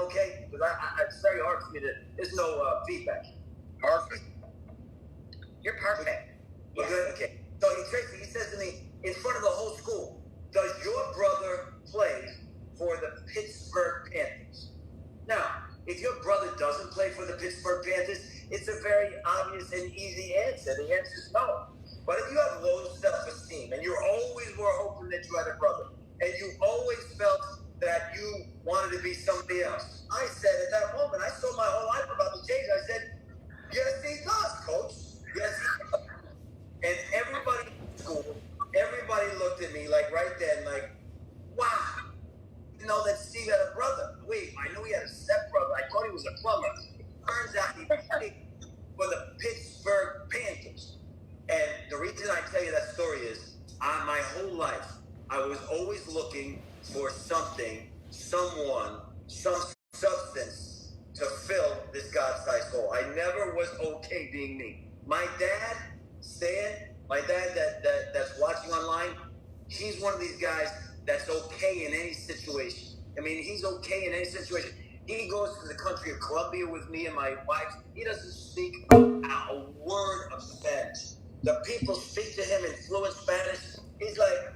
okay? Because it's very hard for me to. There's no feedback. Perfect. You're perfect. We're good? Okay. So Tracy, he says to me, in front of the whole school, does your brother play for the Pittsburgh Panthers? Now, if your brother doesn't play for the Pittsburgh Panthers, it's a very obvious and easy answer. The answer is no. But if you have low self-esteem and you always were hoping that you had a brother and you always felt that you wanted to be somebody else, I said at that moment, I saw my whole life about to change. I said, yes, he does, Coach. Yes, he does. And everybody in school, everybody looked at me like right then, like, wow. You know that Steve had a brother. Wait, I knew he had a stepbrother. I thought he was a plumber. It turns out he played for the Pittsburgh Panthers. And the reason I tell you that story is, my whole life, I was always looking for something, someone, some substance to fill this God-sized hole. I never was okay being me. My dad, Stan, my dad that's watching online, he's one of these guys that's okay in any situation. I mean, he's okay in any situation. He goes to the country of Colombia with me and my wife. He doesn't speak a word of Spanish. The people speak to him in fluent Spanish. He's like,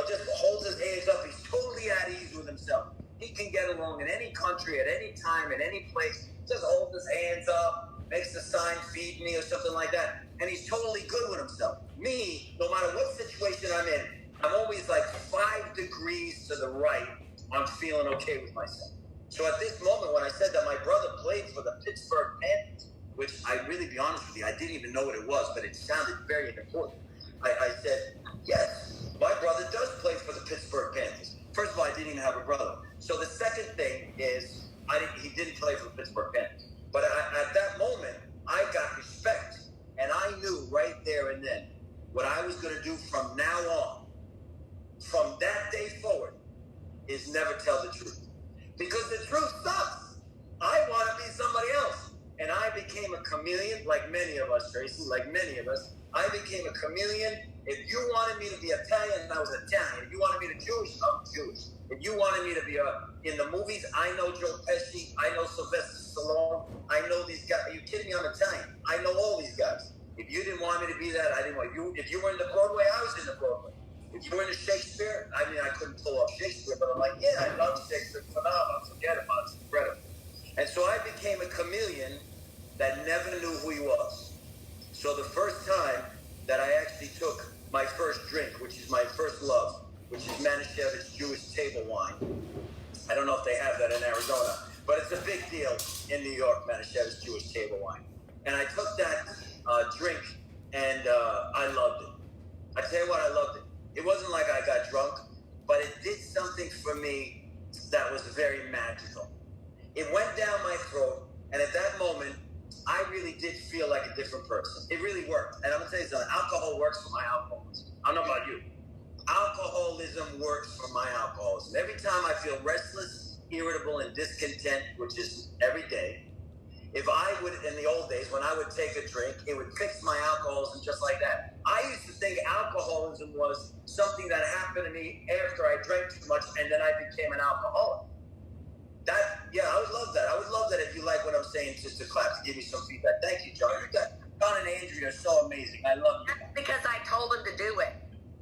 just holds his hands up. He's totally at ease with himself. He can get along in any country, at any time, in any place. Just holds his hands up, makes the sign, feed me, or something like that. And he's totally good with himself. Me, no matter what situation I'm in, I'm always like 5 degrees to the right. I'm feeling okay with myself. So at this moment, when I said that my brother played for the Pittsburgh Panthers, which I really, be honest with you, I didn't even know what it was, but it sounded very important. I said, yes, my brother does play for the Pittsburgh Panthers. First of all, I didn't even have a brother. So the second thing is, he didn't play for the Pittsburgh Panthers. But at that moment, I got respect. And I knew right there and then what I was going to do from now on, from that day forward, is never tell the truth. Because the truth sucks. I want to be somebody else. And I became a chameleon, like many of us, Tracy, like many of us. I became a chameleon. If you wanted me to be Italian, I was Italian. If you wanted me to be Jewish, I'm Jewish. If you wanted me to be in the movies, I know Joe Pesci. I know Sylvester Stallone. I know these guys. Are you kidding me? I'm Italian. I know all these guys. If you didn't want me to be that, I didn't want you. If you were in the Broadway, I was in the Broadway. If you were in the Shakespeare, I mean, I couldn't pull off Shakespeare, but I'm like, yeah, I love Shakespeare. Phenomenal. Forget about it. It's incredible. And so I became a chameleon that never knew who he was. So the first time that I actually took my first drink, which is my first love, which is Manischewitz Jewish table wine. I don't know if they have that in Arizona, but it's a big deal in New York, Manischewitz Jewish table wine. And I took that drink, and I loved it. I tell you what, I loved it. It wasn't like I got drunk, but it did something for me that was very magical. It went down my throat, and at that moment, I really did feel like a different person. It really worked. And I'm going to tell you something. Alcohol works for my alcoholism. I don't know about you. Alcoholism works for my alcoholism. Every time I feel restless, irritable, and discontent, which is every day, if I would, in the old days, when I would take a drink, it would fix my alcoholism just like that. I used to think alcoholism was something that happened to me after I drank too much, and then I became an alcoholic. I would love that. I would love that if you like what I'm saying, Sister Clap, to give me some feedback. Thank you, John. John and Andrea are so amazing. I love you. That's because I told him to do it.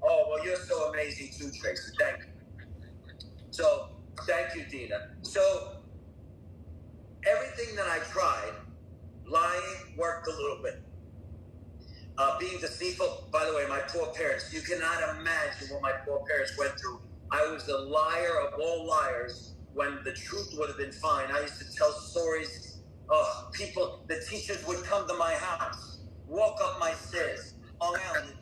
Oh, well, you're so amazing too, Tracy. Thank you. So, thank you, Dina. So, everything that I tried, lying worked a little bit. Being deceitful, by the way, my poor parents, you cannot imagine what my poor parents went through. I was the liar of all liars when the truth would have been fine. I used to tell stories. The teachers would come to my house, walk up my stairs, Long Island,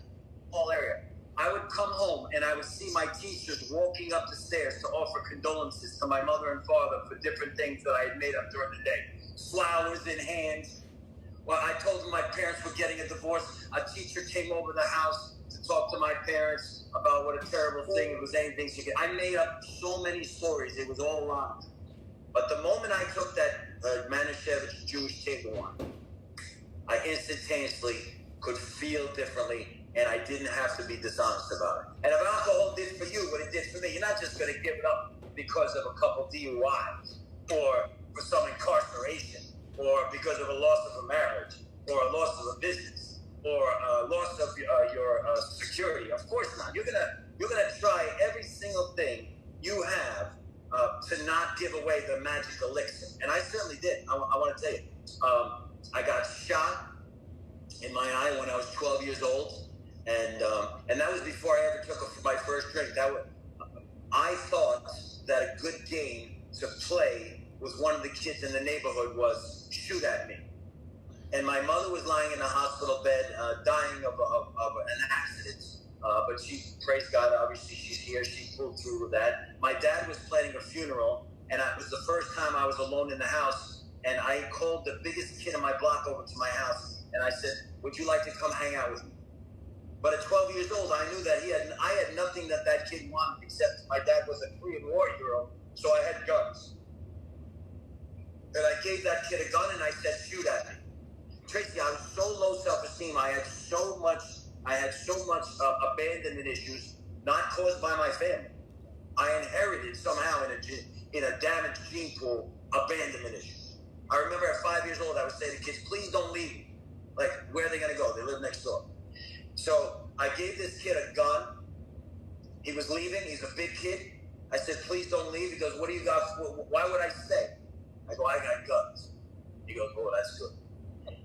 whole area. I would come home and I would see my teachers walking up the stairs to offer condolences to my mother and father for different things that I had made up during the day. Flowers in hands. Well, I told them my parents were getting a divorce. A teacher came over the house to talk to my parents about what a terrible thing it was. Anything she could. I made up so many stories. It was all lies. But the moment I took that Manischewitz Jewish table wine, I instantaneously could feel differently, and I didn't have to be dishonest about it. And if alcohol did for you what it did for me, you're not just going to give it up because of a couple DUIs. or for some incarceration, or because of a loss of a marriage, or a loss of a business, or a loss of your security. Of course not. You're gonna try every single thing you have to not give away the magic elixir. And I certainly did. I want to tell you, I got shot in my eye when I was 12 years old, and that was before I ever took my first drink. I thought that a good game to play with one of the kids in the neighborhood was shoot at me. And my mother was lying in a hospital bed, dying of an accident. But she, praise God, obviously she's here. She pulled through with that. My dad was planning a funeral, and it was the first time I was alone in the house. And I called the biggest kid in my block over to my house, and I said, "Would you like to come hang out with me?" But at 12 years old, I knew that I had nothing that kid wanted, except my dad was a Korean War hero, so I had guns. And I gave that kid a gun, and I said, "Shoot at me." Tracy, I was so low self-esteem. I had so much abandonment issues, not caused by my family. I inherited somehow in a damaged gene pool abandonment issues. I remember at 5 years old, I would say to kids, "Please don't leave me." Like, where are they going to go? They live next door. So I gave this kid a gun. He was leaving. He's a big kid. I said, "Please don't leave." He goes, "What do you got? Why would I stay?" I go, "I got guns." He goes, "Oh, that's good."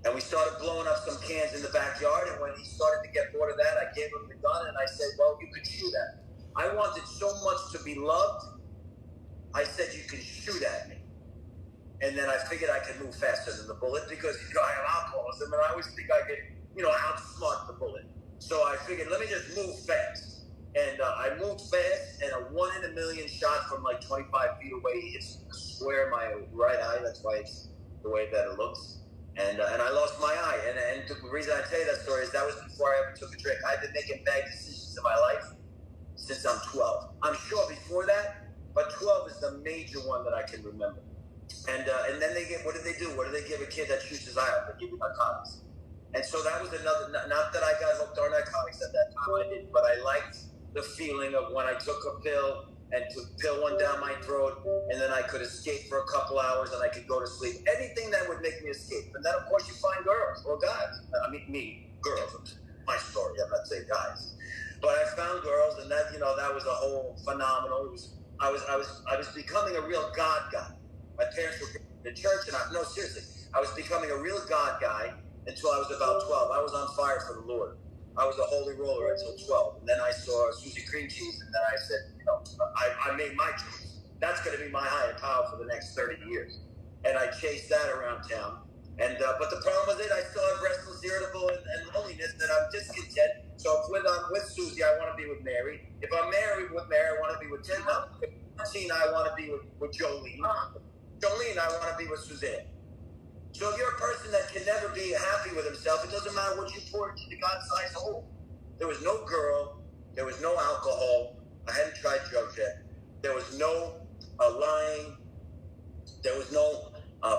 And we started blowing up some cans in the backyard. And when he started to get bored of that, I gave him the gun and I said, "Well, you could shoot at me." I wanted so much to be loved. I said, "You can shoot at me." And then I figured I could move faster than the bullet because I have alcoholism and I always think I could, outsmart the bullet. So I figured, let me just move fast. And I moved fast, and a 1 in a million shot from like 25 feet away hits square in my right eye. That's why it's the way that it looks. And I lost my eye. And the reason I tell you that story is that was before I ever took a drink. I've been making bad decisions in my life since I'm 12. I'm sure before that, but 12 is the major one that I can remember. And then what do they do? What do they give a kid that shoots his eye out? They give him narcotics. And so that was another, not that I got hooked on narcotics at that time, I didn't, but I liked the feeling of when I took a pill and took pill one down my throat, and then I could escape for a couple hours and I could go to sleep. Anything that would make me escape. And then, of course, you find girls or guys. I mean, girls. My story, I'm not saying guys. But I found girls, and that, that was a whole phenomenal. I was becoming a real God guy. My parents were in the church, and no, seriously, I was becoming a real God guy until I was about 12. I was on fire for the Lord. I was a holy roller until 12. And then I saw Susie Cream Cheese, and then I said, I made my choice. That's going to be my higher power for the next 30 years. And I chased that around town. And but the problem with it, I still have restless, irritable, and loneliness, that I'm discontent. So if I'm with Susie, I want to be with Mary. If I'm married with Mary, I want to be with Tina. If I'm Tina, I want to be with Jolene. Jolene, I want to be with Suzanne. So if you're a person that can never be happy with himself, it doesn't matter what you pour into the God-sized hole. There was no girl. There was no alcohol. I hadn't tried drugs yet. There was no lying. There was no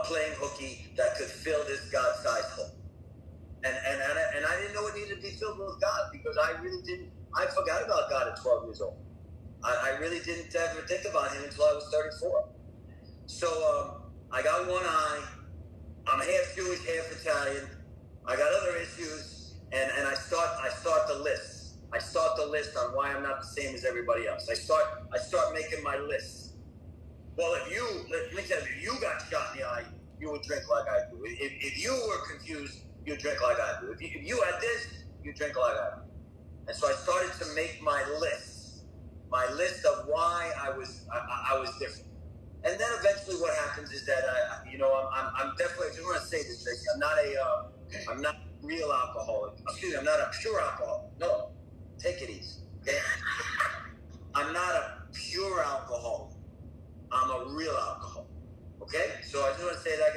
playing hooky that could fill this God-sized hole. And I didn't know it needed to be filled with God because I really didn't. I forgot about God at 12 years old. I really didn't ever think about him until I was 34. So I got one eye. I'm half Jewish, half Italian. I got other issues, and I start the list. I start the list on why I'm not the same as everybody else. I start making my list. Well, let me tell you, if you got shot in the eye, you would drink like I do. If you were confused, you'd drink like I do. If you had this, you drink like I do. And so I started to make my list of why I was different. And then eventually, what happens is that I'm definitely. I just want to say this, Tracy. I'm not a real alcoholic. Excuse me. I'm not a pure alcoholic. No, take it easy. Okay? I'm not a pure alcoholic. I'm a real alcoholic. Okay? So I just want to say that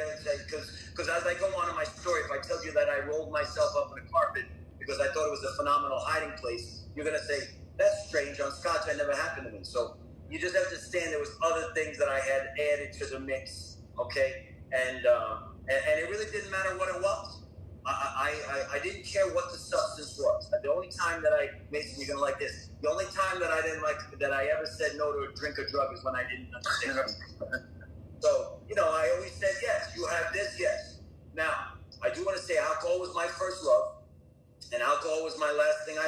because as I go on in my story, if I tell you that I rolled myself up in a carpet because I thought it was a phenomenal hiding place, you're gonna say that's strange. On Scotch, that never happened to me. So. You just have to understand there was other things that I had added to the mix, okay? And it really didn't matter what it was. I didn't care what the substance was. The only time that Mason, you're gonna like this. The only time that I ever said no to a drink or drug is when I didn't understand. So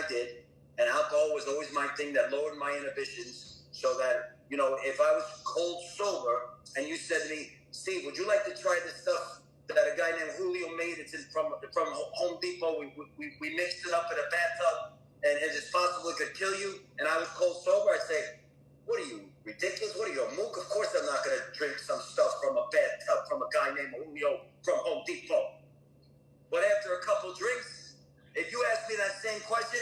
I did, and alcohol was always my thing that lowered my inhibitions, so that, you know, if I was cold sober and you said to me, Steve, would you like to try this stuff that a guy named Julio made? It's from Home Depot. We mixed it up in a bathtub, and it's possible it could kill you. And I was cold sober. I'd say, what are you, ridiculous? What are you, a mook? Of course I'm not going to drink some stuff from a bathtub from a guy named Julio from Home Depot. But after a couple drinks, if you asked me that same question,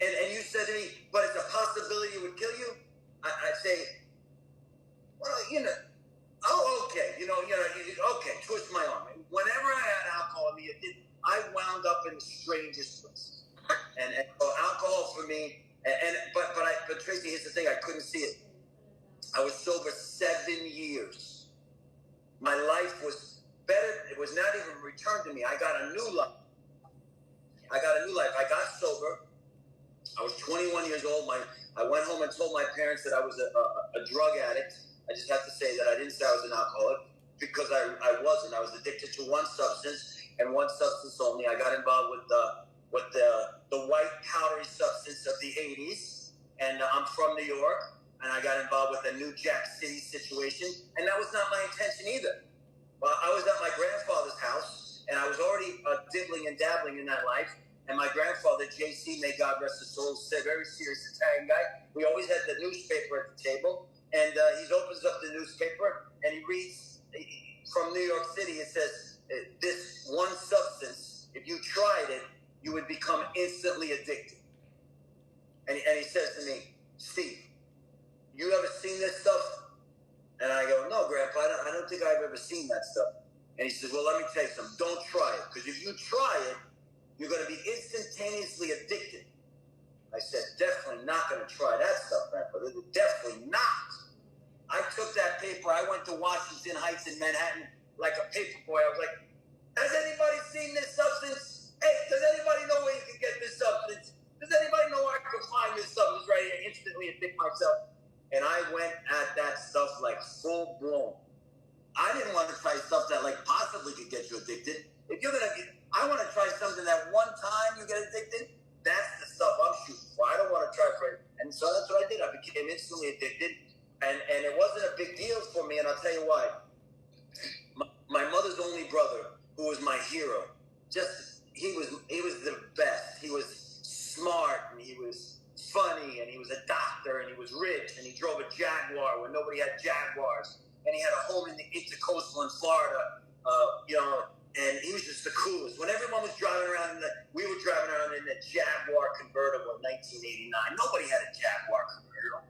and you said to me, but it's a possibility it would kill you, I'd say, well, you know, oh, okay, okay, twist my arm. Whenever I had alcohol in me, I wound up in the strangest places. And so alcohol for me, but Tracy, here's the thing, I couldn't see it. I was sober 7 years. My life was better. It was not even returned to me. I got a new life. I got sober. I was 21 years old. I went home and told my parents that I was a drug addict. I just have to say that I didn't say I was an alcoholic, because I wasn't. I was addicted to one substance and one substance only. I got involved with the white powdery substance of the 80s, and I'm from New York, and I got involved with a New Jack City situation, and that was not my intention either. Well, I was at my grandfather's house, and I was already dibbling and dabbling in that life. And my grandfather, JC, may God rest his soul, was a very serious Italian guy. We always had the newspaper at the table, and he opens up the newspaper, and he reads from New York City. It says, this one substance, if you tried it, you would become instantly addicted. And he says to me, Steve, you ever seen this stuff? And I go, no, Grandpa, I don't think I've ever seen that stuff. And he says, well, let me tell you something. Don't try it, because if you try it, you're going to be instantaneously addicted. I said, definitely not going to try that stuff, Grandpa. Definitely not. I took that paper. I went to Washington Heights in Manhattan like a paper boy. I was like, has anybody seen this substance? Hey, does anybody know where you can get this substance? Does anybody know where I can find this substance right here? Instantly addict myself. And I went at that stuff like full blown. I didn't want to try stuff that like possibly could get you addicted. If you're going to I want to try something that one time you get addicted, that's the stuff I'm shooting for. I don't want to try for it. And so that's what I did. I became instantly addicted. And it wasn't a big deal for me, and I'll tell you why. My mother's only brother, who was my hero, he was the best. He was smart, and he was funny, and he was a doctor, and he was rich, and he drove a Jaguar when nobody had Jaguars, and he had a home in the intercoastal in Florida, and he was just the coolest. When everyone was driving around, we were driving around in the Jaguar convertible in 1989. Nobody had a Jaguar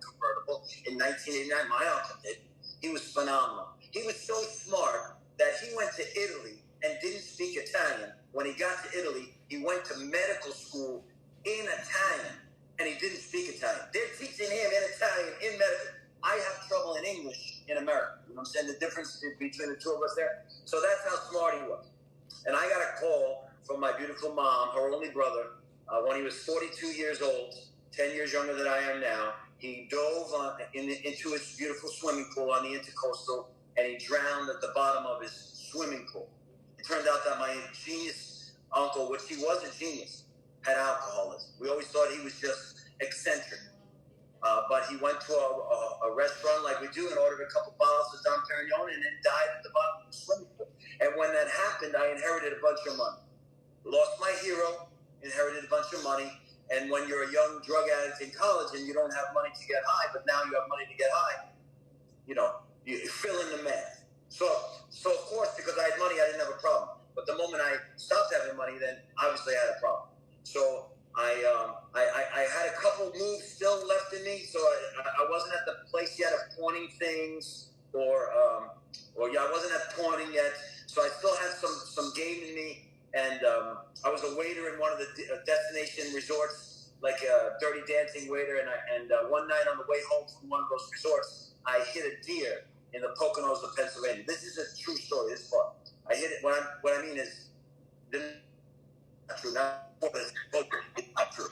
convertible in 1989. My uncle did. He was phenomenal. He was so smart that he went to Italy and didn't speak Italian. When he got to Italy, he went to medical school in Italian, and he didn't speak Italian. They're teaching him in Italian, in medical. I have trouble in English in America. You know what I'm saying? The difference between the two of us there. So that's how smart he was. And I got a call from my beautiful mom, her only brother, when he was 42 years old, 10 years younger than I am now. He dove into his beautiful swimming pool on the intercoastal, and he drowned at the bottom of his swimming pool. It turned out that my genius uncle, which he was a genius, had alcoholism. We always thought he was just eccentric. But he went to a restaurant like we do and ordered a couple bottles of Dom Perignon and then died at the bottom of the swimming pool. And when that happened, I inherited a bunch of money. Lost my hero, inherited a bunch of money. And when you're a young drug addict in college and you don't have money to get high, but now you have money to get high, you fill in the math. So of course, because I had money, I didn't have a problem. But the moment I stopped having money, then obviously I had a problem. So I had a couple moves still left in me, so I wasn't at the place yet of pointing things, I wasn't at pointing yet. So I still had some game in me, and I was a waiter in one of the destination resorts, like a Dirty Dancing waiter. And one night on the way home from one of those resorts, I hit a deer in the Poconos of Pennsylvania. This is a true story. This part, I hit it. What I mean is, not true. It's not true.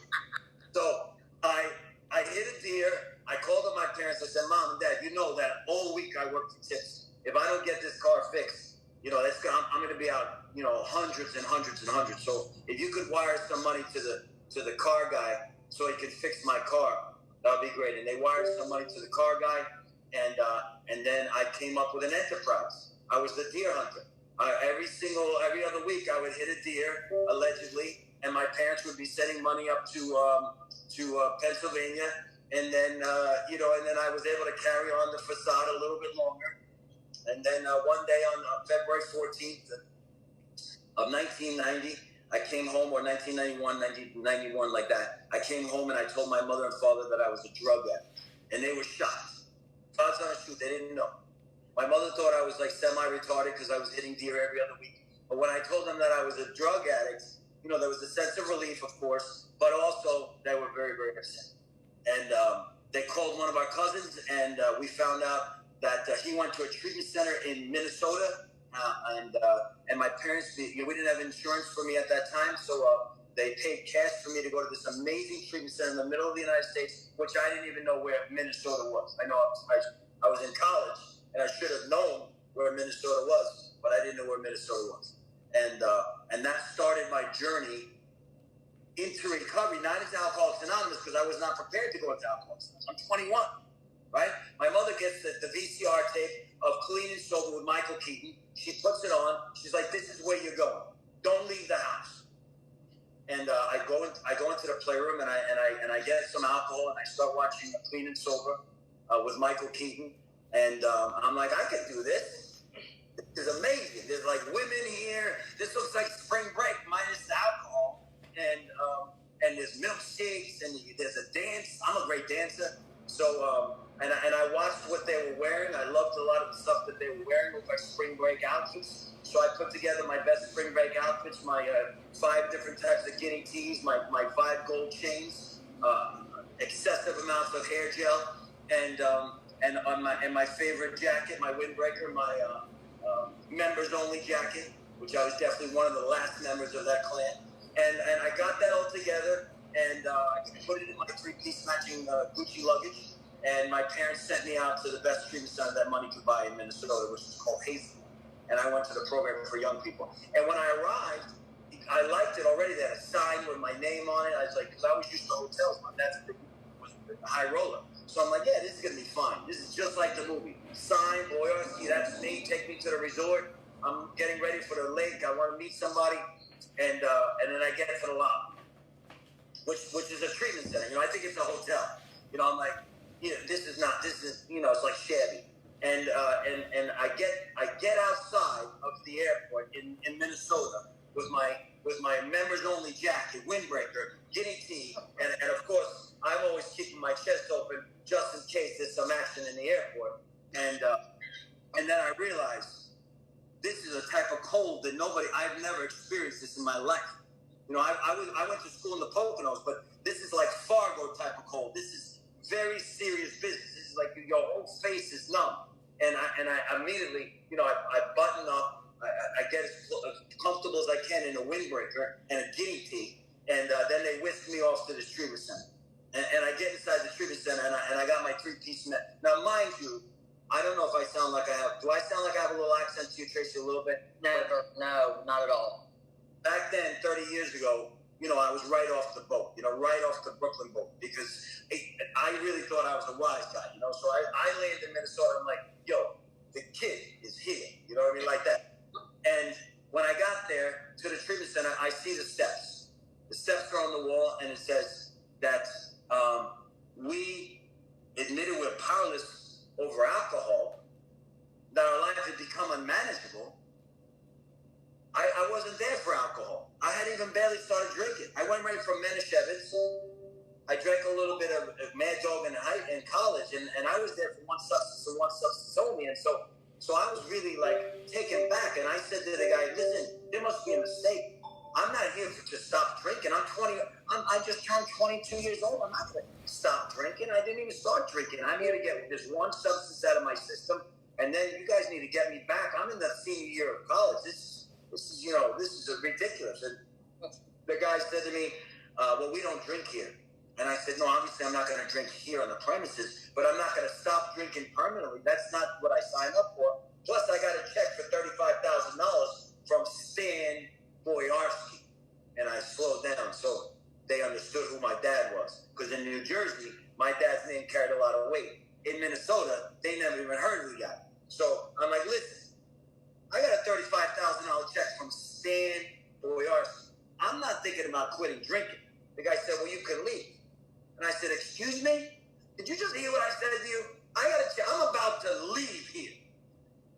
So I hit a deer. I called up my parents. I said, Mom and Dad, you know that all week I work for tips. If I don't get this car fixed, I'm going to be out, hundreds and hundreds and hundreds. So if you could wire some money to to the car guy so he could fix my car. That would be great. And they wired some money to the car guy, and then I came up with an enterprise. I was the deer hunter. Every other week, I would hit a deer, allegedly, and my parents would be sending money up to Pennsylvania, and then and then I was able to carry on the facade a little bit longer. And then one day on February 14th of 1990, I came home, or 1991, like that. I came home and I told my mother and father that I was a drug addict, and they were shocked. God's honest truth, they didn't know. My mother thought I was like semi-retarded because I was hitting deer every other week. But when I told them that I was a drug addict, there was a sense of relief, of course, but also they were very, very upset. And they called one of our cousins, and we found out that he went to a treatment center in Minnesota, and my parents, we didn't have insurance for me at that time, so they paid cash for me to go to this amazing treatment center in the middle of the United States, which I didn't even know where Minnesota was. I know I was in college, and I should have known where Minnesota was, but I didn't know where Minnesota was. And that started my journey into recovery, not into Alcoholics Anonymous, because I was not prepared to go into Alcoholics Anonymous. I'm 21, right? My mother gets the VCR tape of Clean and Sober with Michael Keaton. She puts it on. She's like, "This is where you're going. Don't leave the house." And I go into the playroom, and I get some alcohol, and I start watching Clean and Sober with Michael Keaton. And I'm like, I can do this. This is amazing. There's like women here. This looks like spring break minus the alcohol. And there's milkshakes, and there's a dance. I'm a great dancer. So, and I watched what they were wearing. I loved a lot of the stuff that they were wearing with my spring break outfits. So I put together my best spring break outfits, my 5 different types of guinea teas, my 5 gold chains, excessive amounts of hair gel, and my favorite jacket, my windbreaker, my members only jacket, which I was definitely one of the last members of that clan. And I got that all together, and I put it in my 3-piece matching Gucci luggage. And my parents sent me out to the best treatment center that money could buy in Minnesota, which is called Hazelwood. And I went to the program for young people. And when I arrived, I liked it already. They had a sign with my name on it. I was like, because I was used to hotels. My dad's was a high roller. So I'm like, yeah, this is going to be fine. This is just like the movie. Sign, Boyarsky, that's me. Take me to the resort. I'm getting ready for the lake. I want to meet somebody. And then I get to the lobby, which is a treatment center. I think it's a hotel. I'm like, this is, it's like shabby. And I get outside of the airport in Minnesota with my members only jacket, windbreaker, guinea tea, and of course I'm always keeping my chest open just in case there's some action in the airport. And then I realized this is a type of cold that I've never experienced this in my life. I went to school in the Poconos, but this is like Fargo type of cold. This is very serious business. This is like your whole face is numb. And I immediately, I button up, I get as comfortable as I can in a windbreaker and a guinea tea, and then they whisk me off to the treatment center. And I get inside the treatment center, and I got my 3-piece net. Now, mind you, I don't know if I sound like do I sound like I have a little accent to you, Tracy, a little bit? Never, no, not at all. Back then, 30 years ago, I was right off the boat, right off the Brooklyn boat, because I really thought I was a wise guy, So I landed in Minnesota. I'm like, yo, the kid is here, you know what I mean, like that. And when I got there to the treatment center, I see the steps. The steps are on the wall, and it says that we admitted we're powerless over alcohol, that our life had become unmanageable. I wasn't there for alcohol. I hadn't even barely started drinking. I went right from Manischewitz. I drank a little bit of Mad Dog in college, and I was there for one substance and one substance only. And so I was really like taken back. And I said to the guy, listen, there must be a mistake. I'm not here to stop drinking. I just turned 22 years old. I'm not going to stop drinking. I didn't even start drinking. I'm here to get this one substance out of my system, and then you guys need to get me back. I'm in the senior year of college. This is ridiculous. And the guy said to me, well, we don't drink here. And I said, no, obviously I'm not going to drink here on the premises, but I'm not going to stop drinking permanently. That's not what I signed up for. Plus, I got a check for $35,000 from Stan Boyarsky. And I slowed down, so they understood. not quitting drinking. The guy said, well, you can leave. And I said, excuse me? Did you just hear what I said to you? I'm about to leave here.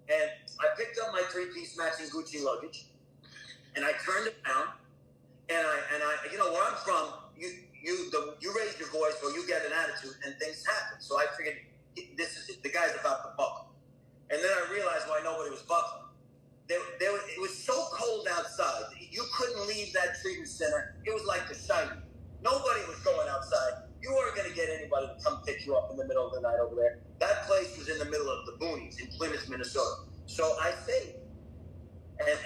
And I picked up my 3-piece matching Gucci luggage, and I turned it down, and I, you know, where I'm from, you raise your voice or you get an attitude, and things happen. So I figured, the guy's about to buckle. And then I realized why nobody was buckling. It was so cold outside. You couldn't leave that treatment center. It was like the Shining. Nobody was going outside. You weren't going to get anybody to come pick you up in the middle of the night over there. That place was in the middle of the boonies in Plymouth, Minnesota. So I stayed.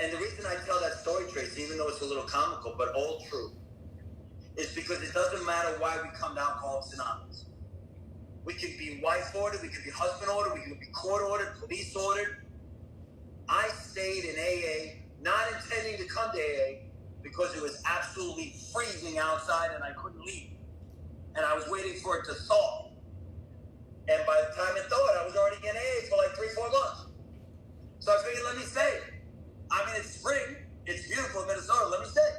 And the reason I tell that story, Tracy, even though it's a little comical, but all true, is because it doesn't matter why we come to Alcoholics Anonymous. We could be wife ordered, we could be husband ordered, we could be court ordered, police ordered. I stayed in AA, not intending to come to AA, because it was absolutely freezing outside and I couldn't leave. And I was waiting for it to thaw. And by the time it thawed, I was already in AA for like 3-4 months. So I figured, let me stay. I mean, it's spring. It's beautiful in Minnesota. Let me stay.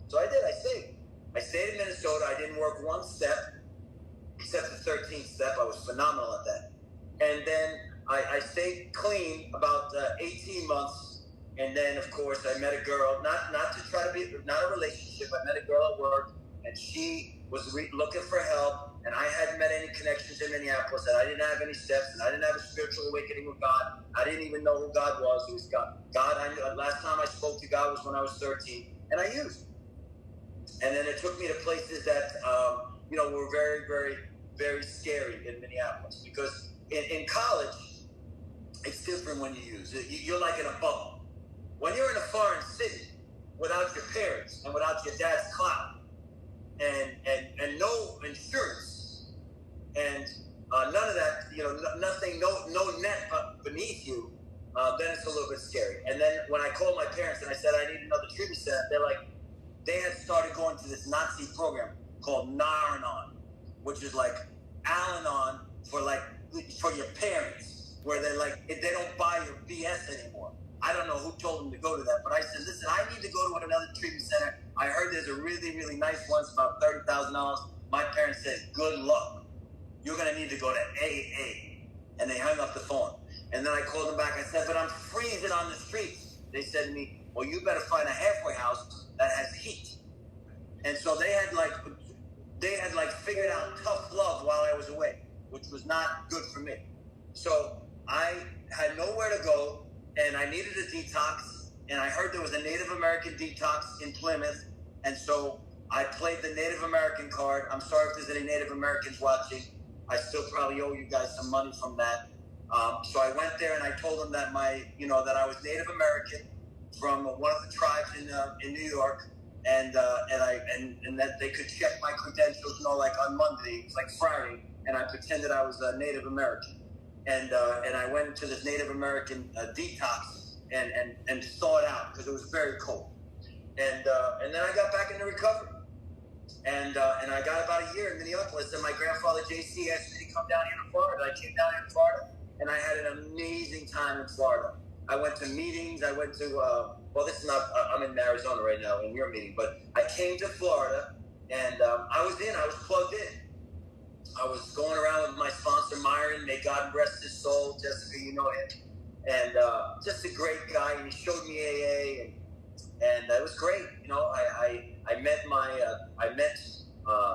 So I did. I stayed. I stayed in Minnesota. I didn't work one step, except the 13th step. I was phenomenal at that. And then I stayed clean about 18 months. And then, of course, I met a girl, not to try to be, not a relationship. I met a girl at work, and she was looking for help. And I hadn't met any connections in Minneapolis, and I didn't have any steps, and I didn't have a spiritual awakening with God. I didn't even know who God was. It was God. I knew, last time I spoke to God was when I was 13, and I used. And then it took me to places that, were very, very, very scary in Minneapolis. Because in college, it's different when you use it. You're like in a bubble. When you're in a foreign city, without your parents and without your dad's clout, and no insurance, and none of that, nothing, no net beneath you, then it's a little bit scary. And then when I called my parents and I said I need another treatment center, they're like, they had started going to this Nazi program called Nar-Anon, which is like Al-Anon for your parents, where they're like, they don't buy your BS anymore. I don't know who told them to go to that, but I said, listen, I need to go to another treatment center. I heard there's a really, really nice one. It's about $30,000. My parents said, good luck. You're going to need to go to AA. And they hung up the phone. And then I called them back. I said, but I'm freezing on the streets. They said to me, well, you better find a halfway house that has heat. And so they had figured out tough love while I was away, which was not good for me. So I had nowhere to go. And I needed a detox, and I heard there was a Native American detox in Plymouth, and so I played the Native American card. I'm sorry if there's any Native Americans watching. I still probably owe you guys some money from that. So I went there and I told them that that I was Native American from one of the tribes in New York, and that they could check my credentials, like on Monday, it was like Friday, and I pretended I was a Native American. And I went into this Native American detox and thawed out because it was very cold. And then I got back into recovery. And I got about a year in Minneapolis. And my grandfather, JC, asked me to come down here to Florida. I came down here to Florida, and I had an amazing time in Florida. I went to meetings. I went to, this is not, I'm in Arizona right now in your meeting. But I came to Florida, and I was plugged in. I was going around with my sponsor, Myron. May God rest his soul. Jessica, you know him. And just a great guy. And he showed me AA. And it was great. I met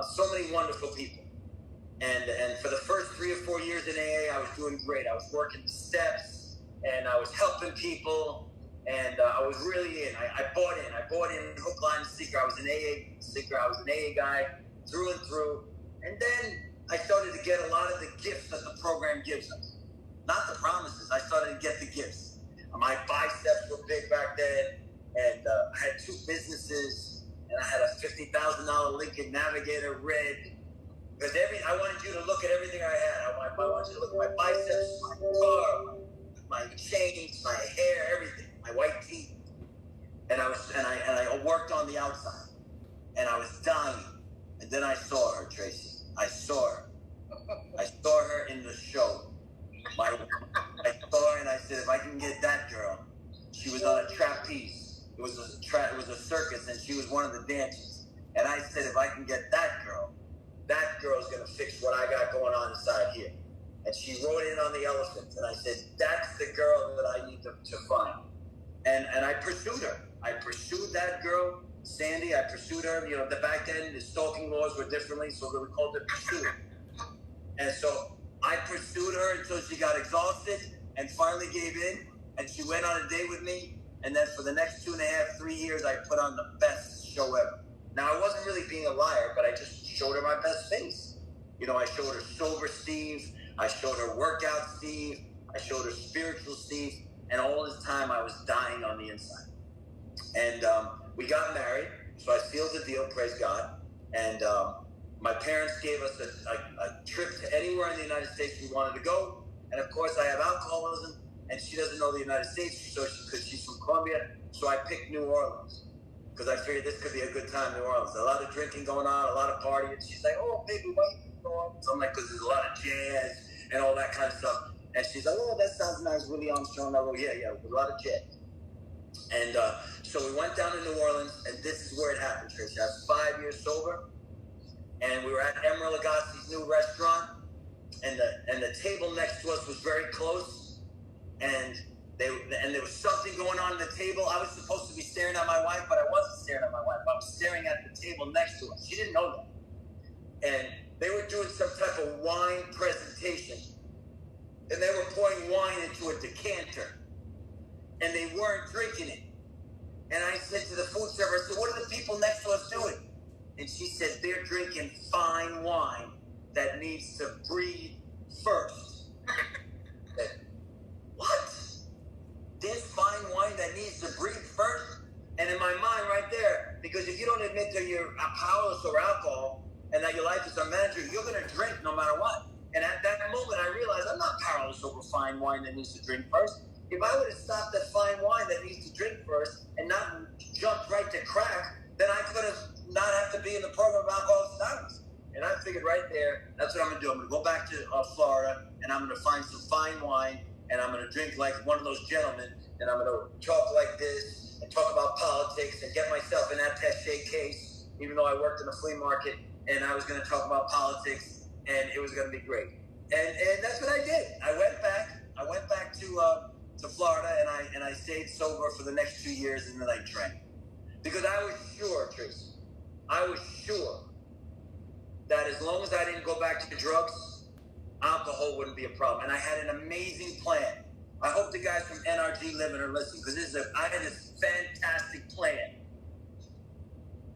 so many wonderful people. And for the first 3 or 4 years in AA, I was doing great. I was working the steps. And I was helping people. And I was really in. I bought in. I bought in hook, line, and sinker. I was an AA seeker. I was an AA guy through and through. And then I started to get a lot of the gifts that the program gives us. Not the promises. I started to get the gifts. My biceps were big back then, and I had 2 businesses, and I had a $50,000 Lincoln Navigator red. Because I wanted you to look at everything I had. I wanted you to look at my biceps, my car, my chains, my hair, everything, my white teeth. And I worked on the outside, and I was dying. And then I saw her, Tracy. I saw her. I saw her in the show. I saw her and I said, if I can get that girl, she was on a trapeze. It was a circus, and she was one of the dancers. And I said, if I can get that girl's going to fix what I got going on inside here. And she rode in on the elephant. And I said, that's the girl that I need to find. And I pursued her. I pursued that girl, Sandy. I pursued her. You know, back then, the stalking laws were differently, so they called it pursuit. And so I pursued her until she got exhausted and finally gave in. And she went on a date with me. And then for the next 2.5, 3 years, I put on the best show ever. Now, I wasn't really being a liar, but I just showed her my best face. You know, I showed her sober Steve. I showed her workout Steve. I showed her spiritual Steve. And all this time, I was dying on the inside. And we got married. So I sealed the deal, praise God. And my parents gave us a trip to anywhere in the United States we wanted to go. And, of course, I have alcoholism. And she doesn't know the United States because she's from Colombia. So I picked New Orleans. Because I figured this could be a good time in New Orleans. A lot of drinking going on, a lot of partying. She's like, oh, baby, why you in New Orleans? I'm like, because there's a lot of jazz and all that kind of stuff. And she's like, oh, that sounds nice, Willie Armstrong. I go, yeah, with a lot of jazz. And so we went down to New Orleans, and this is where it happened, Trish. I was 5 years sober, and we were at Emeril Lagasse's new restaurant, and the table next to us was very close, and there was something going on at the table. I was supposed to be staring at my wife, but I wasn't staring at my wife. I was staring at the table next to us. She didn't know that. And they were doing some type of wine presentation. And they were pouring wine into a decanter. And they weren't drinking it. And I said to the food server, I said, what are the people next to us doing? And she said, they're drinking fine wine that needs to breathe first. I said, what? There's fine wine that needs to breathe first? And in my mind right there, because if you don't admit that you're powerless over alcohol and that your life is unmanageable, you're going to drink no matter what. And at that moment, I realized I'm not powerless over fine wine that needs to drink first. If I would have stopped at fine wine that needs to drink first and not jumped right to crack, then I could have not have to be in the program of Alcoholics Anonymous. And I figured right there, that's what I'm going to do. I'm going to go back to Florida, and I'm going to find some fine wine, and I'm going to drink like one of those gentlemen, and I'm going to talk like this and talk about politics and get myself an attaché case, even though I worked in a flea market, and I was going to talk about politics, and it was going to be great. And that's what I did. I went back to Florida, and I stayed sober for the next 2 years, and then I drank. Because I was sure, Tracy, that as long as I didn't go back to drugs, alcohol wouldn't be a problem. And I had an amazing plan. I hope the guys from NRG Living are listening, because I had this fantastic plan.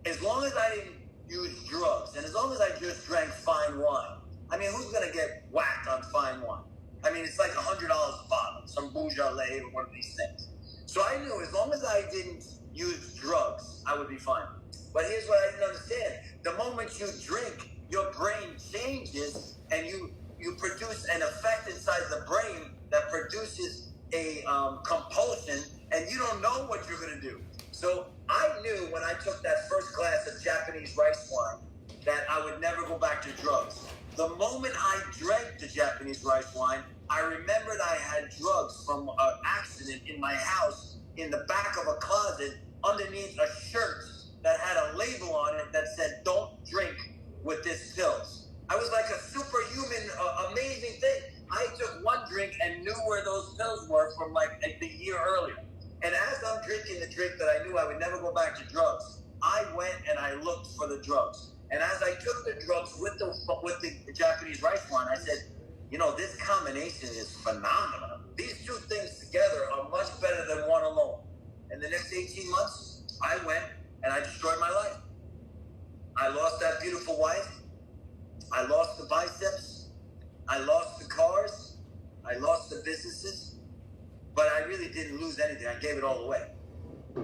As long as I didn't use drugs, and as long as I just drank fine wine, I mean, who's going to get whacked on fine wine? I mean, it's like $100 a bottle, some Beaujolais or one of these things. So I knew as long as I didn't use drugs, I would be fine. But here's what I didn't understand. The moment you drink, your brain changes, and you produce an effect inside the brain that produces a compulsion, and you don't know what you're going to do. So I knew when I took that first glass of Japanese rice wine that I would never go back to drugs. The moment I drank the Japanese rice wine, I remembered I had drugs from an accident in my house in the back of a closet underneath a shirt that had a label on it that said, don't drink with this pills. I was like a superhuman, amazing thing. I took one drink and knew where those pills were from like the year earlier. And as I'm drinking the drink that I knew I would never go back to drugs, I went and I looked for the drugs. And as I took the drugs with the Japanese rice wine, I said, you know, this combination is phenomenal. These two things together are much better than one alone. In the next 18 months, I went and I destroyed my life. I lost that beautiful wife. I lost the biceps. I lost the cars. I lost the businesses. But I really didn't lose anything. I gave it all away.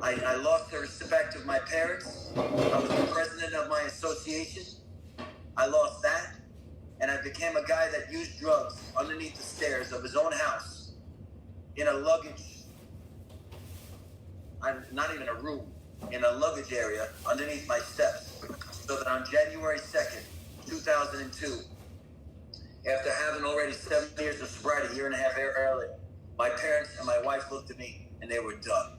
I lost the respect of my parents. I was the president of my association. I lost that. And I became a guy that used drugs underneath the stairs of his own house in a luggage, not even a room, in a luggage area underneath my steps. So that on January 2nd, 2002, after having already 7 years of sobriety, a year and a half earlier, my parents and my wife looked at me and they were done.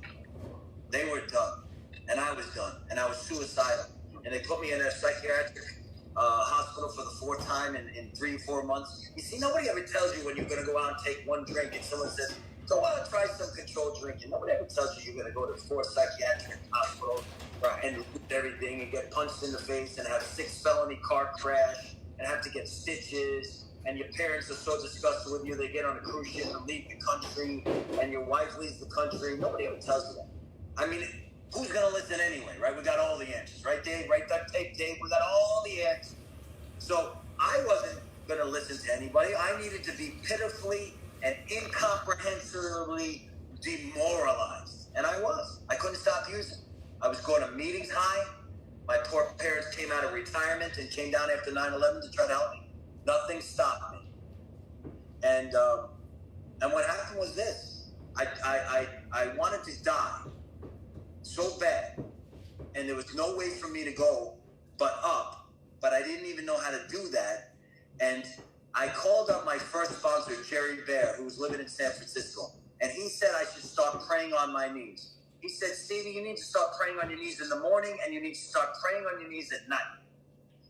They were done. And I was done. And I was suicidal. and they put me in a psychiatric hospital for the fourth time in 3 or 4 months. You see, nobody ever tells you when you're going to go out and take one drink, and someone says, go out and try some controlled drinking. Nobody ever tells you you're going to go to 4 psychiatric hospitals and lose everything and get punched in the face and have 6 felony car crash and have to get stitches. And your parents are so disgusted with you, they get on a cruise ship and leave the country, and your wife leaves the country. Nobody ever tells you that. I mean, who's going to listen anyway, right? We got all the answers, right, Dave? Right, that tape, Dave? We got all the answers. So I wasn't going to listen to anybody. I needed to be pitifully and incomprehensibly demoralized. And I was. I couldn't stop using. I was going to meetings high. My poor parents came out of retirement and came down after 9/11 to try to help me. Nothing stopped me. And what happened was this. I wanted to die so bad. And there was no way for me to go but up. But I didn't even know how to do that. And I called up my first sponsor, Jerry Bear, who was living in San Francisco. And he said I should start praying on my knees. He said, Stevie, you need to start praying on your knees in the morning, and you need to start praying on your knees at night.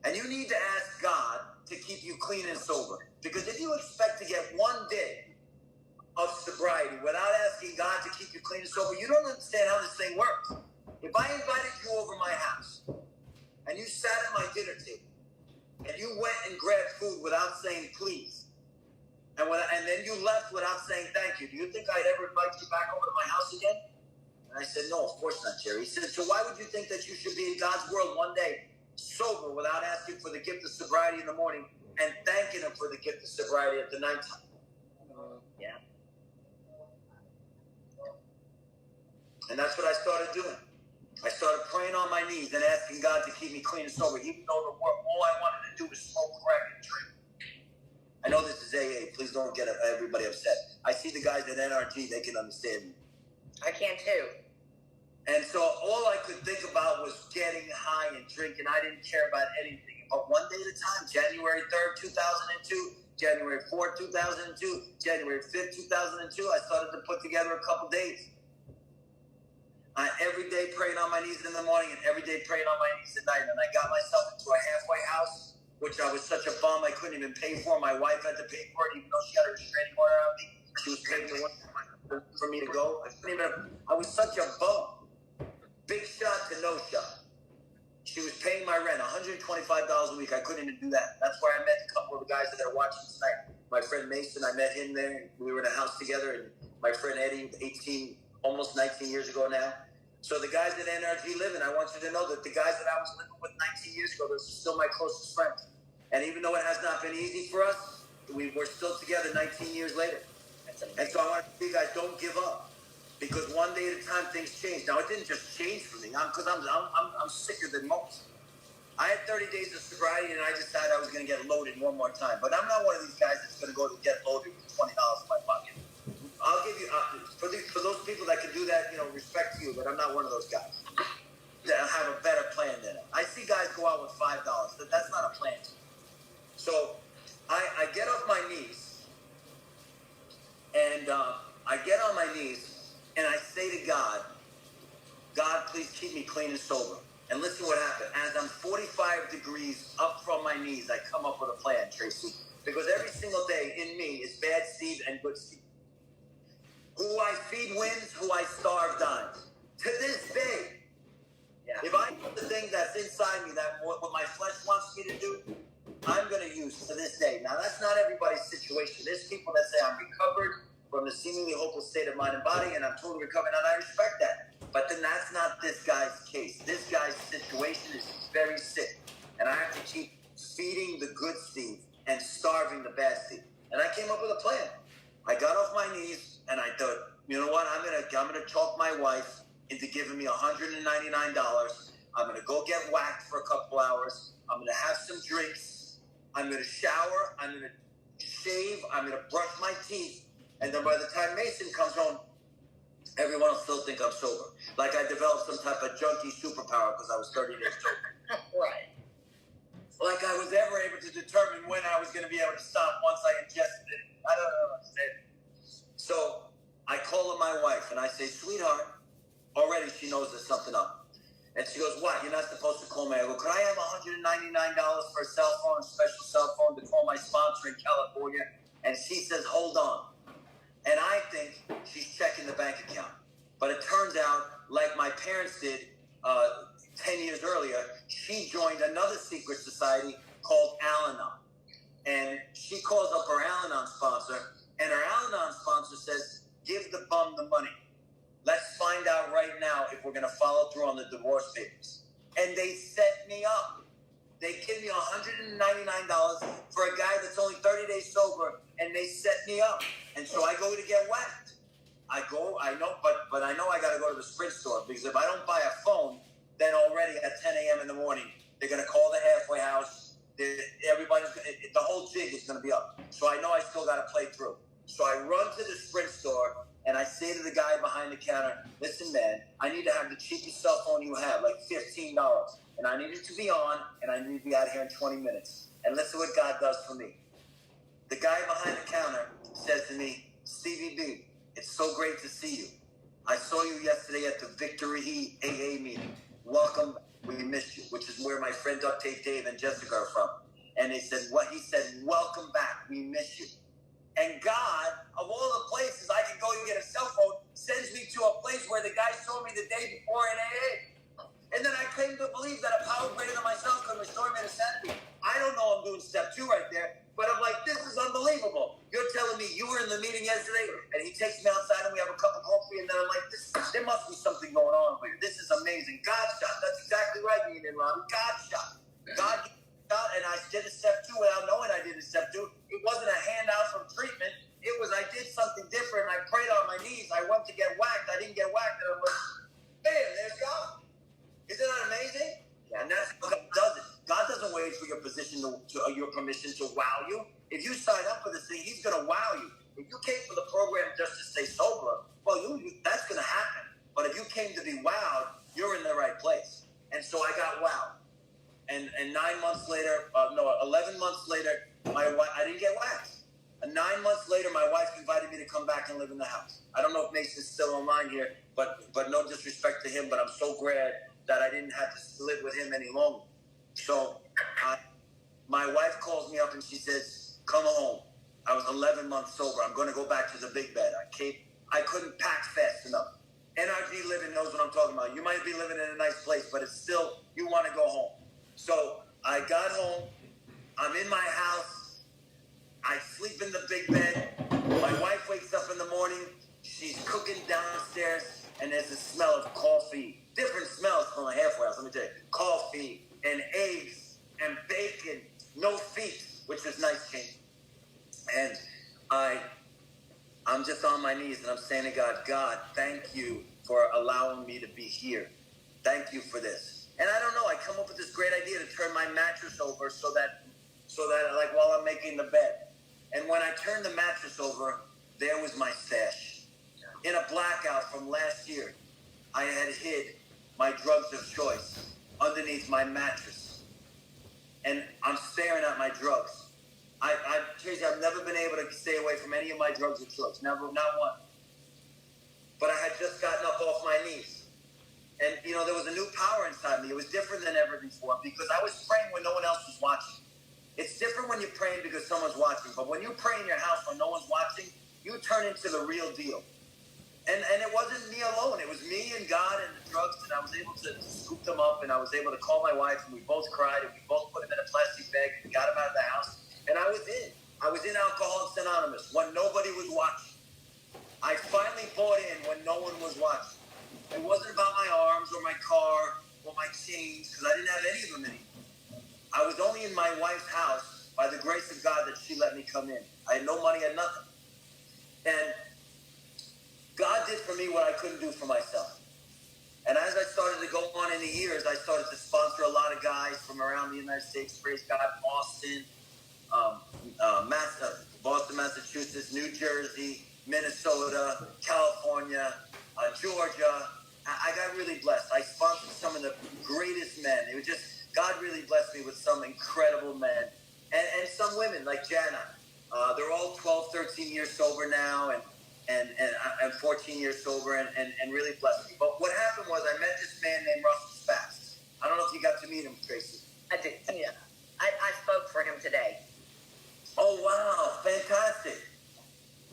And you need to ask God to keep you clean and sober. Because if you expect to get one day of sobriety without asking God to keep you clean and sober, you don't understand how this thing works. If I invited you over my house, and you sat at my dinner table, and you went and grabbed food without saying please, and then you left without saying thank you, do you think I'd ever invite you back over to my house again? And I said, no, of course not, Jerry. He said, so why would you think that you should be in God's world one day sober without asking for the gift of sobriety in the morning and thanking him for the gift of sobriety at the nighttime? Yeah. And that's what I started doing. I started praying on my knees and asking God to keep me clean and sober, even though all I wanted to do was smoke crack and drink. I know this is AA. Please don't get everybody upset. I see the guys at NRG. They can understand me. I can too. And so all I could think about was getting high and drinking. I didn't care about anything. But one day at a time, January 3rd, 2002, January 4th, 2002, January 5th, 2002, I started to put together a couple days. Every day praying on my knees in the morning and every day praying on my knees at night. And I got myself into a halfway house, which I was such a bum I couldn't even pay for. My wife had to pay for it, even though she had a restraining order on me. She was paying for me to go. I was such a bum. Big shot to no shot. She was paying my rent, $125 a week. I couldn't even do that. That's where I met a couple of the guys that are watching tonight. My friend Mason, I met him there. We were in a house together. And my friend Eddie, almost 19 years ago now. So the guys at NRG Living, I want you to know that the guys that I was living with 19 years ago, those are still my closest friends. And even though it has not been easy for us, we're still together 19 years later. And so I want you guys, don't give up. Because one day at a time, things change. Now, it didn't just change for me, because I'm sicker than most. I had 30 days of sobriety, and I decided I was going to get loaded one more time. But I'm not one of these guys that's going to go to get loaded with $20 in my pocket. I'll give you, for those people that can do that, respect to you, but I'm not one of those guys that have a better plan than it. I see guys go out with $5. That's not a plan. So I get off my knees, and I get on my knees, and I say to God, God, please keep me clean and sober. And listen what happened. As I'm 45 degrees up from my knees, I come up with a plan, Tracy. Because every single day in me is bad Steve and good Steve. Who I feed wins, who I starve dies. To this day, if I do the thing that's inside me, that what my flesh wants me to do, I'm going to use to this day. Now, that's not everybody's situation. There's people that say I'm recovered from the seemingly hopeless state of mind and body, and I'm totally recovered, and I respect that. But then that's not this guy's case. This guy's situation is very sick, and I have to keep feeding the good Steve and starving the bad Steve. And I came up with a plan. I got off my knees, and I thought, you know what? I'm gonna talk my wife into giving me $199. I'm gonna go get whacked for a couple hours. I'm gonna have some drinks. I'm gonna shower. I'm gonna shave. I'm gonna brush my teeth. And then by the time Mason comes home, everyone will still think I'm sober. Like I developed some type of junkie superpower because I was 30 days sober. Right. Like I was ever able to determine when I was going to be able to stop once I ingested it. I don't know. So I call up my wife and I say, sweetheart, already she knows there's something up. And she goes, what? You're not supposed to call me. I go, could I have $199 for a cell phone, a special cell phone to call my sponsor in California? And she says, hold on. And I think she's checking the bank account. But it turns out, like my parents did 10 years earlier, she joined another secret society called Al-Anon. And she calls up her Al-Anon sponsor, and her Al-Anon sponsor says, give the bum the money. Let's find out right now if we're going to follow through on the divorce papers. And they set me up. They give me $199 for a guy that's only 30 days sober, and they set me up. And so I go to get whacked. I know, but I know I got to go to the Sprint store, because if I don't buy a phone, then already at 10 a.m. in the morning, they're going to call the halfway house. The whole jig is going to be up. So I know I still got to play through. So I run to the Sprint store, and I say to the guy behind the counter, listen, man, I need to have the cheapest cell phone you have, like $15. And I need it to be on, and I need to be out here in 20 minutes. And listen what God does for me. The guy behind the counter says to me, Stevie B, it's so great to see you. I saw you yesterday at the Victory AA meeting. Welcome. We missed you, which is where my friend Duct Tape Dave and Jessica are from. And he said, welcome back. We miss you. And God, of all the places I can go and get a cell phone, sends me to a place where the guy saw me the day before in AA. And then I came to believe that a power greater than myself could restore me to sanity. I don't know I'm doing step 2 right there, but I'm like, this is unbelievable. You're telling me you were in the meeting yesterday, and he takes me outside and we have a cup of coffee, and then I'm like, there must be something going on here. This is amazing. God shot. That's exactly right, Ian and Ron. God shot. God shot, and I did a step 2 without knowing I did a step 2. It wasn't a handout from treatment. It was I did something different. I prayed on my knees. I went to get whacked. I didn't get whacked, and I'm like, bam, there's God. Isn't that amazing? Yeah. And that's what God does. God doesn't wait for your position your permission to wow you. If you sign up for this thing, He's going to wow you. If you came for the program just to stay sober, well, that's going to happen. But if you came to be wowed, you're in the right place. And so I got wowed. And 11 months later, I didn't get whacked. And 9 months later, my wife invited me to come back and live in the house. I don't know if Mason's still online here, but no disrespect to him, but I'm so glad that I didn't have to live with him any longer. So my wife calls me up and she says, come home. I was 11 months sober. I'm going to go back to the big bed. I couldn't pack fast enough. NRG living knows what I'm talking about. You might be living in a nice place, but it's still, you want to go home. So I got home. I'm in my house. I sleep in the big bed. My wife wakes up in the morning. She's cooking downstairs, and there's a smell of coffee. Different smells from a halfway house, let me tell you. Coffee and eggs and bacon, no feet, which was nice change. And I'm just on my knees, and I'm saying to God, God, thank you for allowing me to be here. Thank you for this. And I don't know, I come up with this great idea to turn my mattress over so that like while I'm making the bed. And when I turned the mattress over, there was my stash. In a blackout from last year, I had hid my drugs of choice underneath my mattress. And I'm staring at my drugs. Tracy, I've never been able to stay away from any of my drugs of choice. Never, not one. But I had just gotten up off my knees. And, there was a new power inside me. It was different than ever before because I was praying when no one else was watching. It's different when you're praying because someone's watching. But when you pray in your house when no one's watching, you turn into the real deal. And it wasn't me alone. It was me and God and the drugs, and I was able to scoop them up, and I was able to call my wife, and we both cried, and we both put him in a plastic bag, and we got him out of the house. And I was in Alcoholics Anonymous when nobody was watching. I finally bought in when no one was watching. It wasn't about my arms or my car or my chains, because I didn't have any of them anymore. I was only in my wife's house by the grace of God that she let me come in. I had no money, I had nothing. And God did for me what I couldn't do for myself. And as I started to go on in the years, I started to sponsor a lot of guys from around the United States, praise God, Boston, Boston, Massachusetts, New Jersey, Minnesota, California, Georgia. I got really blessed. I sponsored some of the greatest men. It was just, God really blessed me with some incredible men. And some women like Jana. They're all 12, 13 years sober now, and 14 years sober, and really blessed me. But what happened was I met this man named Russell Spatz. to meet him, Tracy? I did. Yeah. I spoke for him today. Oh, wow. Fantastic.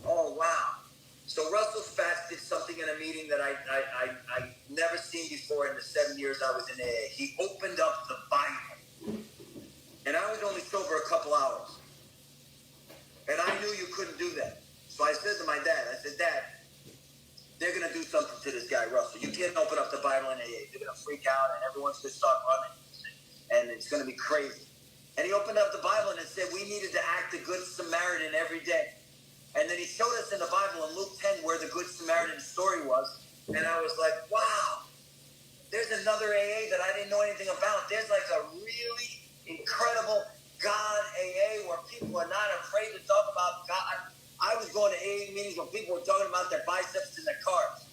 Oh, wow. So Russell Spatz did something in a meeting that I never seen before in the 7 years I was in AA. He opened up the Bible. And I was only sober a couple hours. And I knew you couldn't do that. So I said to my dad, I said, Dad, they're going to do something to this guy, Russell. You can't open up the Bible in AA. They're going to freak out and everyone's going to start running. And it's going to be crazy. And he opened up the Bible and it said we needed to act the Good Samaritan every day. And then he showed us in the Bible in Luke 10 where the Good Samaritan story was. And I was like, wow, there's another AA that I didn't know anything about. There's like a really incredible God AA where people are not afraid to talk about God. I was going to AA meetings where people were talking about their biceps and their carbs.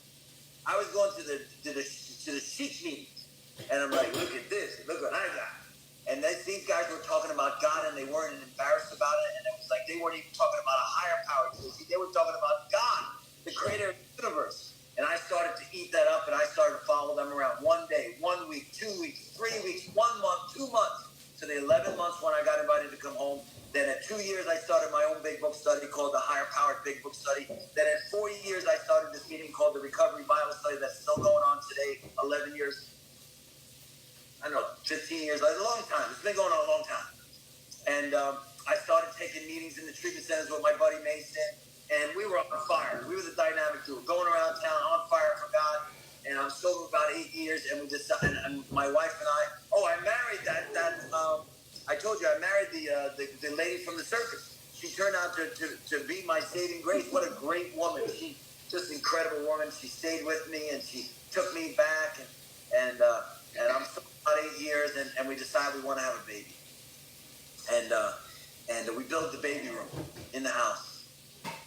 I was going to the sheep meetings. And I'm like, look at this. Look what I got. And these guys were talking about God and they weren't embarrassed about it. And it was like they weren't even talking about a higher power. They were talking about God, the creator of the universe. And I started to eat that up and I started to follow them around 1 day, 1 week, 2 weeks, 3 weeks, 1 month, 2 months, to the 11 months when I got invited to come home. Then at 2 years, I started my own big book study called the Higher Powered Big Book Study. Then at 4 years, I started this meeting called the Recovery Bible Study that's still going on today, 11 years. I don't know, 15 years, like a long time. It's been going on a long time. And I started taking meetings in the treatment centers with my buddy Mason, and we were on fire. We were the dynamic duo, going around town on fire for God. And I'm sober about 8 years, and we decided, and my wife and I married I told you I married the lady from the circus. She turned out to be my saving grace. What a great woman. She just an incredible woman. She stayed with me, and she took me back, and I'm sober about 8 years, and we decided we want to have a baby. And we built the baby room in the house.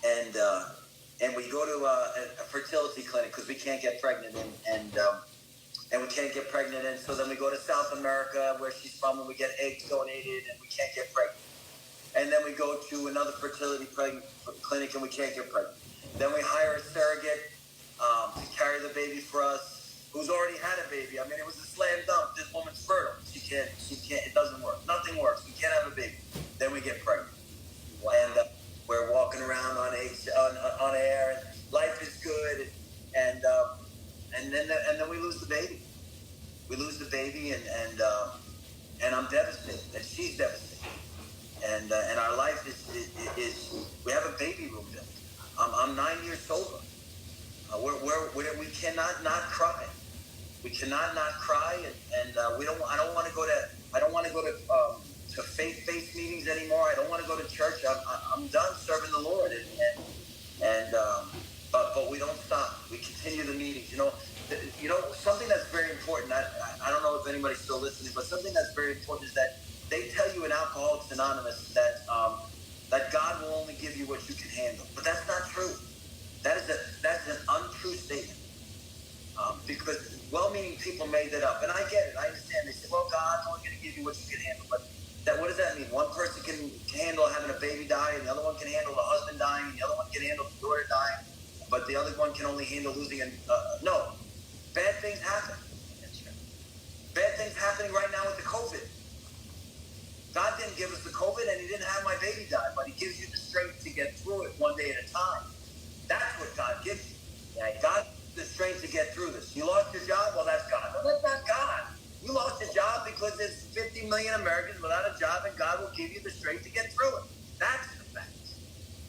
And we go to a fertility clinic because we can't get pregnant, and we can't get pregnant. And so then we go to South America, where she's from, and we get eggs donated, and we can't get pregnant. And then we go to another fertility clinic, and we can't get pregnant. Then we hire a surrogate to carry the baby for us, who's already had a baby. I mean, it was a slam dunk. This woman's fertile. She can't, it doesn't work. Nothing works. We can't have a baby. Then we get pregnant. Wow. And we're walking around on air, and life is good, and then we lose the baby. We lose the baby, and I'm devastated, and she's devastated, and our life is we have a baby room built. I'm 9 years sober. We cannot not cry. We cannot not cry, and we don't. I don't want to go to faith-based meetings anymore. I don't want to go to church. I'm done serving the Lord, but we don't stop. We continue the meetings. You know something that's very important. I don't know if anybody's still listening, but something that's very important is that they tell you in Alcoholics Anonymous that God will only give you what you can handle, but that's not true. That's an untrue statement. Because well-meaning people made that up, and I get it. I understand. They say, "Well, God's only going to give you what you can handle," but what does that mean? One person can handle having a baby die, and the other one can handle the husband dying, and the other one can handle the daughter dying, but the other one can only handle losing. No, bad things happen. Bad things happening right now with the COVID. God didn't give us the COVID, and He didn't have my baby die, but He gives you the strength to get through it one day at a time. That's what God gives you. Yeah, God gives you the strength to get through this. You lost your job? Well, that's God. No, that's not God. You lost your job because there's 50 million Americans without a job, and God will give you the strength to get through it. That's the fact.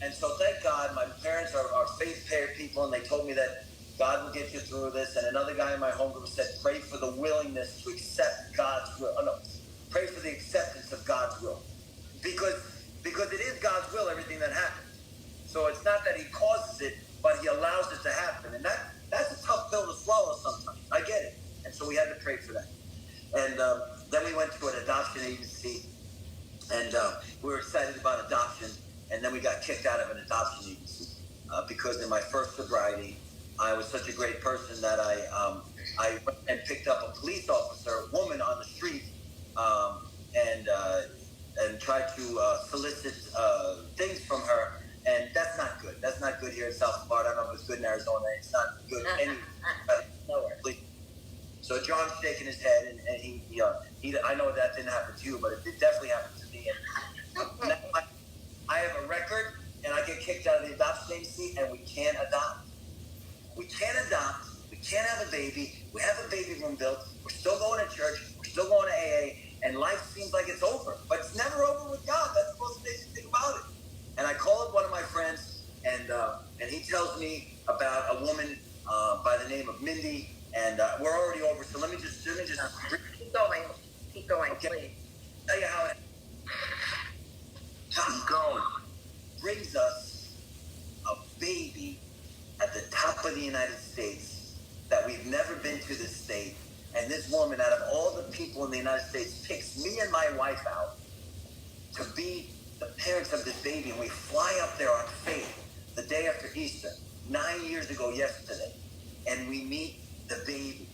And so thank God, my parents are faith-paired people, and they told me that God will get you through this. And another guy in my home group said, pray for the willingness to accept God's will. Oh, no, pray for the acceptance of God's will. Because it is God's will, everything that happens. So it's not that He causes it, but He allows it to happen. And that's a tough pill to swallow sometimes. I get it. And so we had to pray for that. And then we went to an adoption agency, and we were excited about adoption. And then we got kicked out of an adoption agency because in my first sobriety, I was such a great person that I went and picked up a police officer, a woman on the street, and tried to solicit things from her. And that's not good. That's not good here in South Florida. I don't know if it's good in Arizona. It's not good anywhere. Nowhere. So John's shaking his head, and he I know that didn't happen to you, but it definitely happened to me. And now I have a record, and I get kicked out of the adoption agency, and we can't adopt. We can't adopt. We can't have a baby. We have a baby room built. We're still going to church. We're still going to AA, and life seems like it's over. But it's never over with God. That's the most amazing thing about it. And I call up one of my friends, and he tells me about a woman by the name of Mindy, and we're already over. So let me just keep going, okay. Please. Tell you how it keep going. Brings us a baby at the top of the United States that we've never been to this state, and this woman, out of all the people in the United States, picks me and my wife out to be the parents of this baby, and we fly up there on faith the day after Easter, 9 years ago yesterday, and we meet the baby,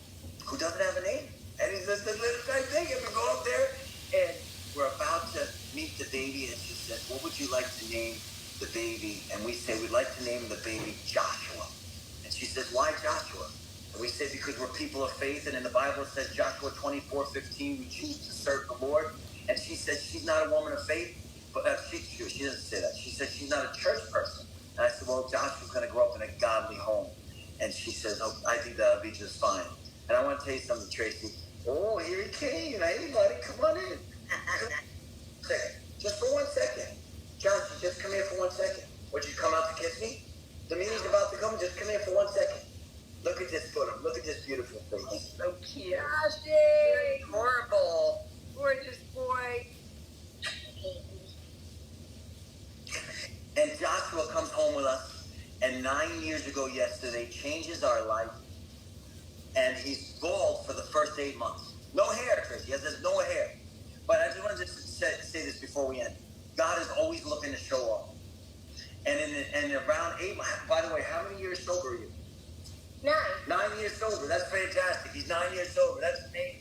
who doesn't have a name, and he's just a little tiny thing, and we go up there, and we're about to meet the baby, and she says, what would you like to name the baby? And we say, we'd like to name the baby Joshua. And she says, why Joshua? And we say, because we're people of faith, and in the Bible it says, Joshua 24:15, we choose to serve the Lord. And she says she's not a woman of faith, but she doesn't say that. She says she's not a church person. And I said, well, Joshua's going to grow up in a godly home. And she says, oh, I think that'll be just fine. And I want to tell you something, Tracy. Oh, here he came. Hey, buddy, come on in. Second. Just for 1 second. Johnson, just come here for 1 second. Would you come out to kiss me? The meeting's about to come. Just come here for 1 second. Look at this photo. Look at this beautiful face. So cute. Joshie! Horrible. Gorgeous boy. And Joshua comes home with us, and 9 years ago yesterday changes our life, and he's bald for the first 8 months. No hair, Tracy. He has no hair. But I just wanted to say this before we end. God is always looking to show off. And around 8 months, by the way, how many years sober are you? 9. 9 years sober. That's fantastic. He's 9 years sober. That's amazing.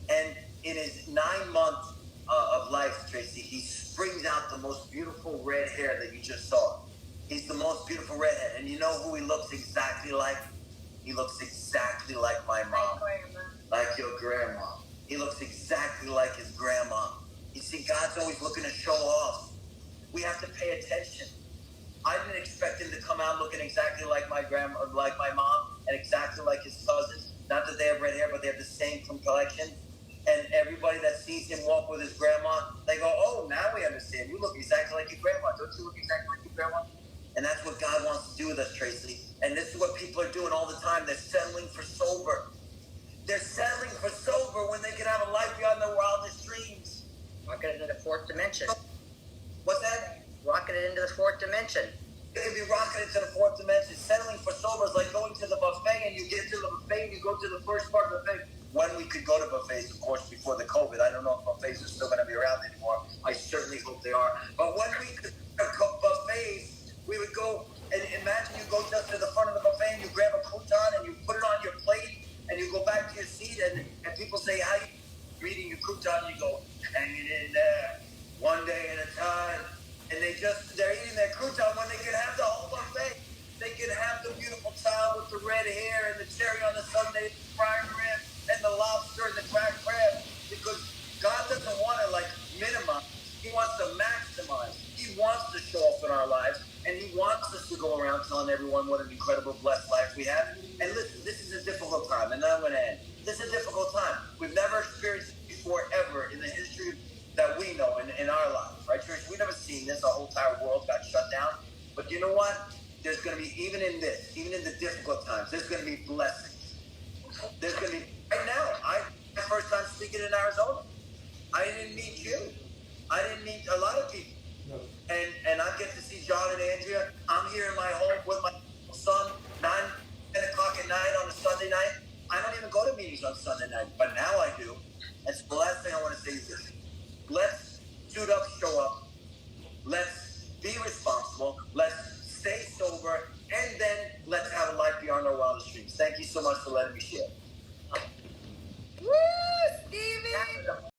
And in his 9 months of life, Tracy, he springs out the most beautiful red hair that you just saw. He's the most beautiful redhead. And you know who he looks exactly like? He looks exactly like my mom. Like your grandma. He looks exactly like his grandma. You see, God's always looking to show off. We have to pay attention. I didn't expect him to come out looking exactly like my grandma, like my mom, and exactly like his cousins. Not that they have red hair, but they have the same complexion. And everybody that sees him walk with his grandma, they go, oh, now we understand. You look exactly like your grandma. Don't you look exactly like your grandma? And that's what God wants to do with us, Tracy. And this is what people are doing all the time. They're settling for sober. They're settling for sober when they can have a life beyond their wildest dreams. Rocket it into the fourth dimension. What's that? Rocket it into the fourth dimension. It can be rocketed to the fourth dimension. Settling for sober is like going to the buffet, and you get to the buffet and you go to the first part of the buffet. When we could go to buffets, of course, before the COVID. I don't know if buffets are still going to be around anymore. I certainly hope they are. But when we could go buffets, we would go, and imagine you go just to the front of the buffet and you grab a crouton and you put it on your plate and you go back to your seat, and people say, how you eating your crouton? You go, hang it in there, one day at a time. And they're eating their crouton when they could have the whole buffet. They could have the beautiful child with the red hair and the cherry on the sundae, the fried rib, and the lobster and the cracked crab. Because God doesn't want to minimize. He wants to maximize. He wants to show off in our lives. And he wants us to go around telling everyone what an incredible, blessed life we have. And listen, this is a difficult time, and I'm going to end. This is a difficult time. We've never experienced it before, ever, in the history that we know in our lives, right, Church? We've never seen this. Our whole entire world got shut down. But you know what? There's going to be, even in the difficult times, there's going to be blessings. There's going to be, right now, my first time speaking in Arizona. I didn't meet you. I didn't meet a lot of people. No. And I get to see John and Andrea. I'm here in my home with my son, 10 o'clock at night on a Sunday night. I don't even go to meetings on Sunday night, but now I do. And so the last thing I want to say is this. Let's suit up, show up. Let's be responsible. Let's stay sober. And then let's have a life beyond our wildest dreams. Thank you so much for letting me share.